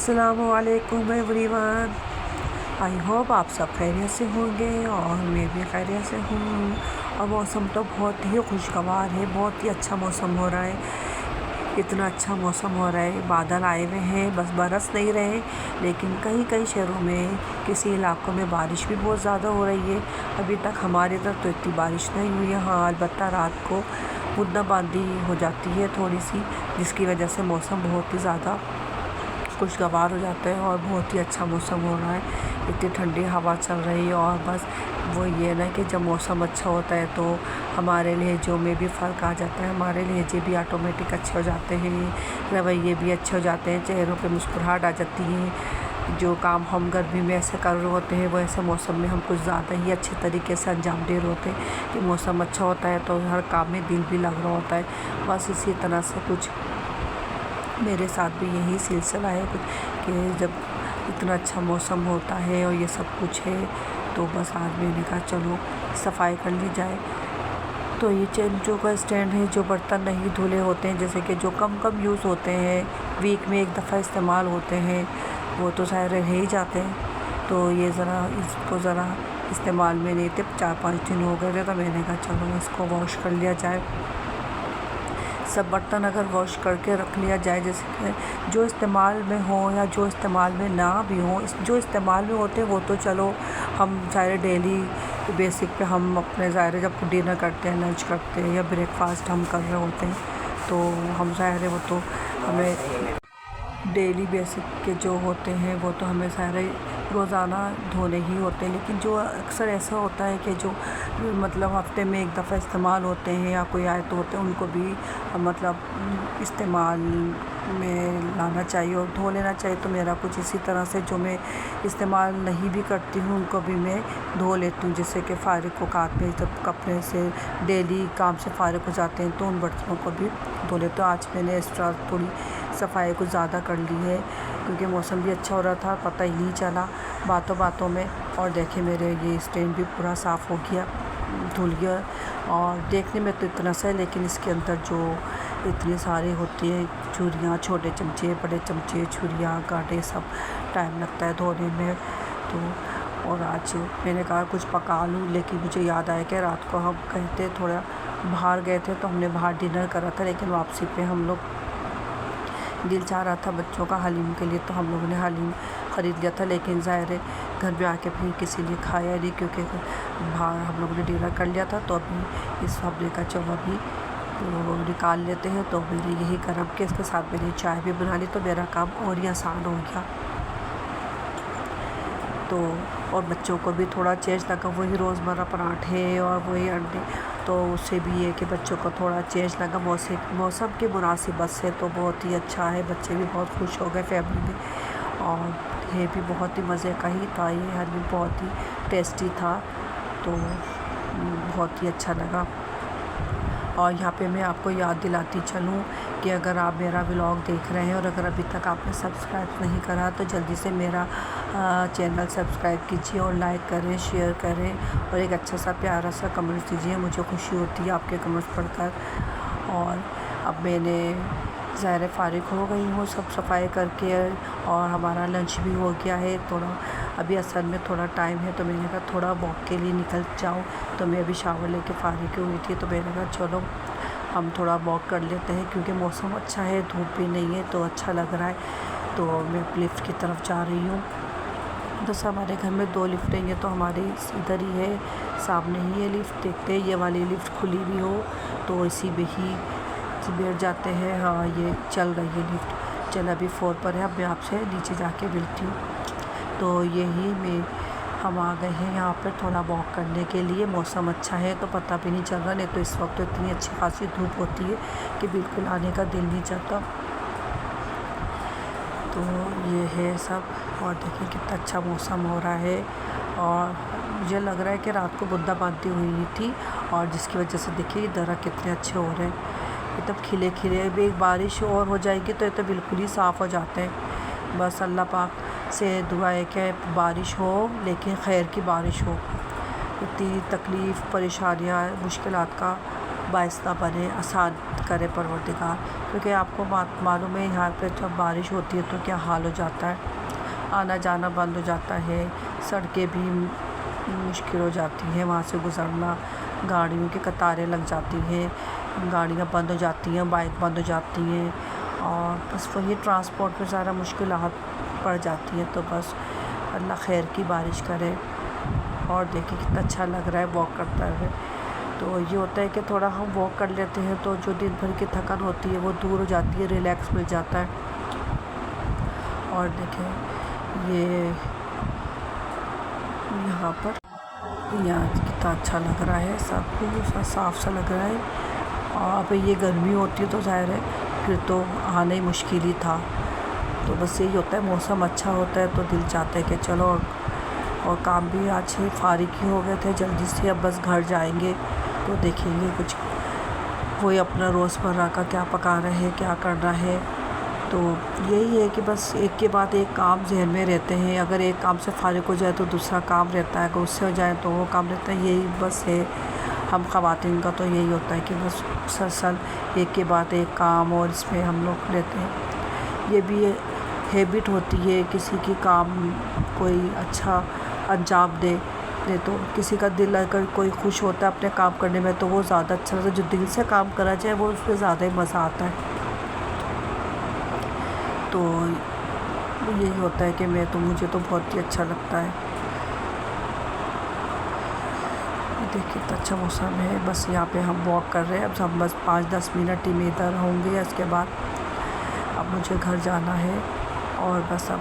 अस्सलामुअलैकुम everyone. I hope आप सब खैरियत से होंगे और मैं भी खैरियत से हूँ। और मौसम तो बहुत ही खुशगवार है, बहुत ही अच्छा मौसम हो रहा है। इतना अच्छा मौसम हो रहा है, बादल आए हुए हैं, बस बरस नहीं रहे, लेकिन कहीं कहीं शहरों में, किसी इलाकों में बारिश भी बहुत ज़्यादा हो रही है। अभी तक हमारे इधर तो इतनी बारिश नहीं हुई है। हाँ, अलबत्ता रात को बूंदाबांदी हो जाती है थोड़ी सी, जिसकी वजह से मौसम बहुत ही ज़्यादा खुशगवार हो जाता है और बहुत ही अच्छा मौसम हो रहा है। इतनी ठंडी हवा चल रही है और बस वो ये ना कि जब मौसम अच्छा होता है तो हमारे लहजों में भी फ़र्क आ जाता है, हमारे लहजे भी ऑटोमेटिक अच्छे हो जाते हैं, रवैये भी अच्छे हो जाते हैं, चेहरों पे मुस्कुराहट आ जाती है। जो काम हम गर्मी में ऐसे कर रहे होते हैं वो ऐसे मौसम में हम कुछ ज़्यादा ही अच्छे तरीके से अंजाम दे रहे होते हैं कि मौसम अच्छा होता है तो हर काम में दिल भी लग रहा होता है। बस इसी तरह से कुछ मेरे साथ भी यही सिलसिला है कुछ कि जब इतना अच्छा मौसम होता है और ये सब कुछ है तो बस आज मैंने कहा चलो सफाई कर ली जाए। तो ये चेंजों का स्टैंड है, जो बर्तन नहीं धुले होते हैं, जैसे कि जो कम कम यूज़ होते हैं, वीक में एक दफ़ा इस्तेमाल होते हैं, वो तो सारे रह ही जाते हैं। तो ये इसको ज़रा इस्तेमाल में नहीं थे, 4-5 दिन हो गए थे, तो मैंने कहा चलो इसको वॉश कर लिया जाए। सब बर्तन अगर वॉश करके रख लिया जाए, जैसे कि जो इस्तेमाल में हो या जो इस्तेमाल में ना भी हो, जो इस्तेमाल में होते हैं वो तो चलो हम सारे डेली बेसिक पे हम अपने ज़ाहिर जब डिनर करते हैं, लंच करते हैं या ब्रेकफास्ट हम कर रहे होते हैं तो हम ज़ाहिर है वो तो हमें डेली बेसिक के जो होते हैं वो तो हमें सारे रोज़ाना धोने ही होते हैं। लेकिन जो अक्सर ऐसा होता है कि जो मतलब हफ्ते में एक दफ़ा इस्तेमाल होते हैं या कोई आए तो होते हैं, उनको भी मतलब इस्तेमाल में लाना चाहिए और धो लेना चाहिए। तो मेरा कुछ इसी तरह से जो मैं इस्तेमाल नहीं भी करती हूँ उनको भी मैं धो लेती हूँ, जैसे कि फ़ारिग औक़ात में जब कपड़े से डेली काम से फ़ारिग हो जाते हैं तो उन बर्तनों को भी धो लेते हैं। आज मैंने एक्स्ट्रा थोड़ी सफाई कुछ ज़्यादा कर ली है क्योंकि मौसम भी अच्छा हो रहा था, पता ही नहीं चला बातों बातों में। और देखे मेरे ये स्टैंड भी पूरा साफ़ हो गया, धुल गया और देखने में तो इतना सा है, लेकिन इसके अंदर जो इतनी सारी होती है छुरियाँ, छोटे चमचे, बड़े चमचे, छुरियाँ, कांटे, सब टाइम लगता है धोने में। तो और आज मैंने कहा कुछ पका लूँ, लेकिन मुझे याद आया कि रात को हम गए थे, थोड़ा बाहर गए थे तो हमने बाहर डिनर करा था, लेकिन वापसी पे हम लोग दिल चाह रहा था बच्चों का हलीम के लिए, तो हम लोगों ने हलीम ख़रीद लिया था। लेकिन ज़ाहिर है घर पे आके फिर किसी ने खाया नहीं क्योंकि बाहर हम लोगों ने डिनर कर लिया था। तो अभी इस हमने का चलो अभी तो निकाल लेते हैं। तो मैंने यही गर्म के इसके साथ मैंने चाय भी बना ली, तो मेरा काम और ही आसान हो गया। तो और बच्चों को भी थोड़ा चेंज लगा, वही रोज़मर्रा पराठे और वही अंडे, तो उससे भी ये कि बच्चों को थोड़ा चेंज लगा मौसम के मुनासिबत से, तो बहुत ही अच्छा है। बच्चे भी बहुत खुश हो गए फैमिली में और ये भी बहुत ही मज़े का ही था, ये हलीम बहुत ही टेस्टी था, तो बहुत ही अच्छा लगा। और यहाँ पे मैं आपको याद दिलाती चलूँ कि अगर आप मेरा व्लॉग देख रहे हैं और अगर अभी तक आपने सब्सक्राइब नहीं करा तो जल्दी से मेरा चैनल सब्सक्राइब कीजिए और लाइक करें, शेयर करें और एक अच्छा सा प्यारा सा कमेंट दीजिए, मुझे खुशी होती है आपके कमेंट्स पढ़कर। और अब मैंने ज़ाहिर फ़ारिग हो गई हूँ सब सफाई करके और हमारा लंच भी हो गया है। थोड़ा अभी असल में थोड़ा टाइम है तो मैंने कहा थोड़ा वॉक के लिए निकल जाऊँ, तो मैं अभी शावर लेके फ़ारिग हुई थी, तो मैंने कहा चलो हम थोड़ा वॉक कर लेते हैं क्योंकि मौसम अच्छा है, धूप भी नहीं है तो अच्छा लग रहा है। तो मैं लिफ्ट की तरफ जा रही हूँ। बस हमारे घर में 2 लिफ्टें हैं, तो हमारी इधर ही है, सामने ही है लिफ्ट। देखते हैं ये वाली लिफ्ट खुली भी हो तो इसी में ही बैठ जाते हैं। हाँ, ये चल रही है लिफ्ट, चल अभी 4 पर है, अब मैं आपसे नीचे जाके मिलती हूँ। तो यही हम आ गए हैं यहाँ पर थोड़ा वॉक करने के लिए। मौसम अच्छा है तो पता भी नहीं चल रहा, नहीं तो इस वक्त तो इतनी अच्छी खासी धूप होती है कि बिल्कुल आने का दिल नहीं चाहता। तो ये है सब, और देखिए कितना अच्छा मौसम हो रहा है। और मुझे लग रहा है कि रात को बूंदाबांदी हुई थी और जिसकी वजह से देखिए दरख्त कितने अच्छे हो रहे हैं, एकदम खिले खिले। अभी एक बारिश और हो जाएगी तो ये तो बिल्कुल ही साफ़ हो जाते हैं। बस अल्लाह पाक से दुआ है कि बारिश हो, लेकिन खैर की बारिश हो। इतनी तकलीफ़, परेशानियाँ, मुश्किलात का बाइस ना बने, आसान करे परवरदिगार। क्योंकि आपको मालूम है यहाँ पे जब बारिश होती है तो क्या हाल हो जाता है, आना जाना बंद हो जाता है, सड़कें भी मुश्किल हो जाती हैं वहाँ से गुज़रना, गाड़ियों की कतारें लग जाती हैं, गाड़ियाँ बंद हो जाती हैं, बाइक बंद हो जाती हैं, और बस वही ट्रांसपोर्ट में ज़्यादा मुश्किलात पड़ जाती है। तो बस अल्लाह खैर की बारिश करे। और देखिए कितना अच्छा लग रहा है वॉक करते हुए। तो ये होता है कि थोड़ा हम वॉक कर लेते हैं तो जो दिन भर की थकान होती है वो दूर हो जाती है, रिलैक्स मिल जाता है। और देखें ये यहाँ पर यहाँ कितना अच्छा लग रहा है, सब कुछ साफ सा लग रहा है। और अब ये गर्मी होती है तो ज़ाहिर है फिर तो आना ही मुश्किल ही था। तो बस यही होता है, मौसम अच्छा होता है तो दिल चाहता है कि चलो। और काम भी आज ही फारिग ही हो गए थे जल्दी से, अब बस घर जाएंगे तो देखेंगे कुछ वही अपना रोज़मर्रा का क्या पका रहे हैं, क्या करना है। तो यही है कि बस एक के बाद एक काम जहन में रहते हैं। अगर एक काम से फारिग हो जाए तो दूसरा काम रहता है, अगर उससे हो जाए तो वो काम रहता है। यही बस है हम ख़वातीन का, तो यही होता है कि बस मुसलसल एक के बाद एक काम, और इसमें हम लोग रहते हैं। ये भी हैबिट होती है किसी की काम कोई अच्छा अंजाम दे तो किसी का दिल अगर कोई खुश होता है अपने काम करने में तो वो ज़्यादा अच्छा लगता है। जो दिल से काम करा जाए वो उसमें ज़्यादा ही मज़ा आता है। तो यही होता है कि मुझे तो बहुत ही अच्छा लगता है। देखिए कितना अच्छा मौसम है। बस यहाँ पे हम वॉक कर रहे हैं, अब हम बस 5-10 मिनट ही में इधर होंगे, इसके बाद अब मुझे घर जाना है। और बस अब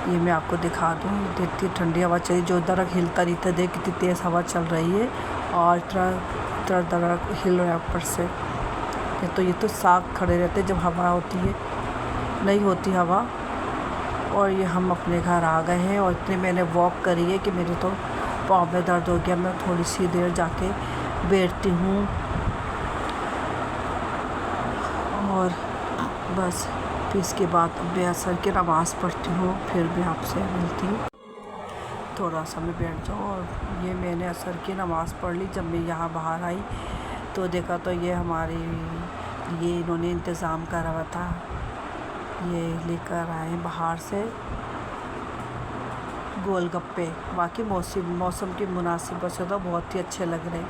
ये मैं आपको दिखा दूँ, इतनी ठंडी हवा चली, जो दरख्त हिलता नहीं था, देख कितनी तेज़ हवा चल रही है और इतना दरख्त हिल रहा है ऊपर से। ये तो साग खड़े रहते जब हवा होती है, नहीं होती हवा। और ये हम अपने घर आ गए हैं और इतने मैंने वॉक करी है कि मेरे तो पाँव में दर्द हो गया। मैं थोड़ी सी देर जाके बैठती हूँ और बस फिर इसके बाद मैं असर की नमाज़ पढ़ती हूँ, फिर मैं आपसे मिलती हूँ। थोड़ा सा मैं बैठ जाऊँ। और ये मैंने असर की नमाज़ पढ़ ली। जब मैं यहाँ बाहर आई तो देखा तो ये हमारे लिए इन्होंने इंतज़ाम करा हुआ था, ये लेकर आए बाहर से गोलगप्पे। बाकी मौसम की मुनासिबत से तो बहुत ही अच्छे लग रहे।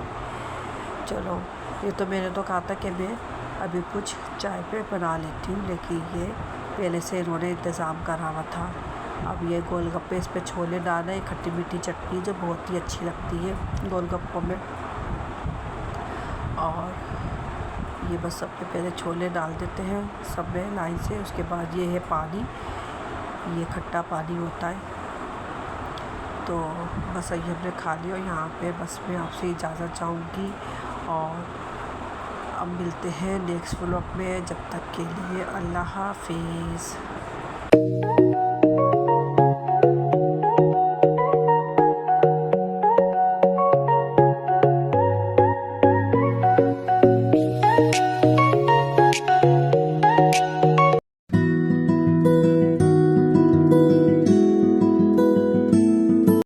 चलो ये तो मैंने तो कहा था कि मैं अभी कुछ चाय पे बना लेती हूँ, लेकिन ये पहले से इन्होंने इंतज़ाम करा हुआ था। अब ये गोलगप्पे, इस पे छोले डाले, खट्टी मीठी चटनी जो बहुत ही अच्छी लगती है गोलगप्पों में। और ये बस सब पे पहले छोले डाल देते हैं सब में लाइन से। उसके बाद ये है पानी, ये खट्टा पानी होता है। तो बस ये हमने खा लिया। यहाँ पे बस मैं आपसे इजाज़त चाहूँगी और अब मिलते हैं नेक्स्ट व्लॉग में। जब तक के लिए अल्लाह हाफिज़।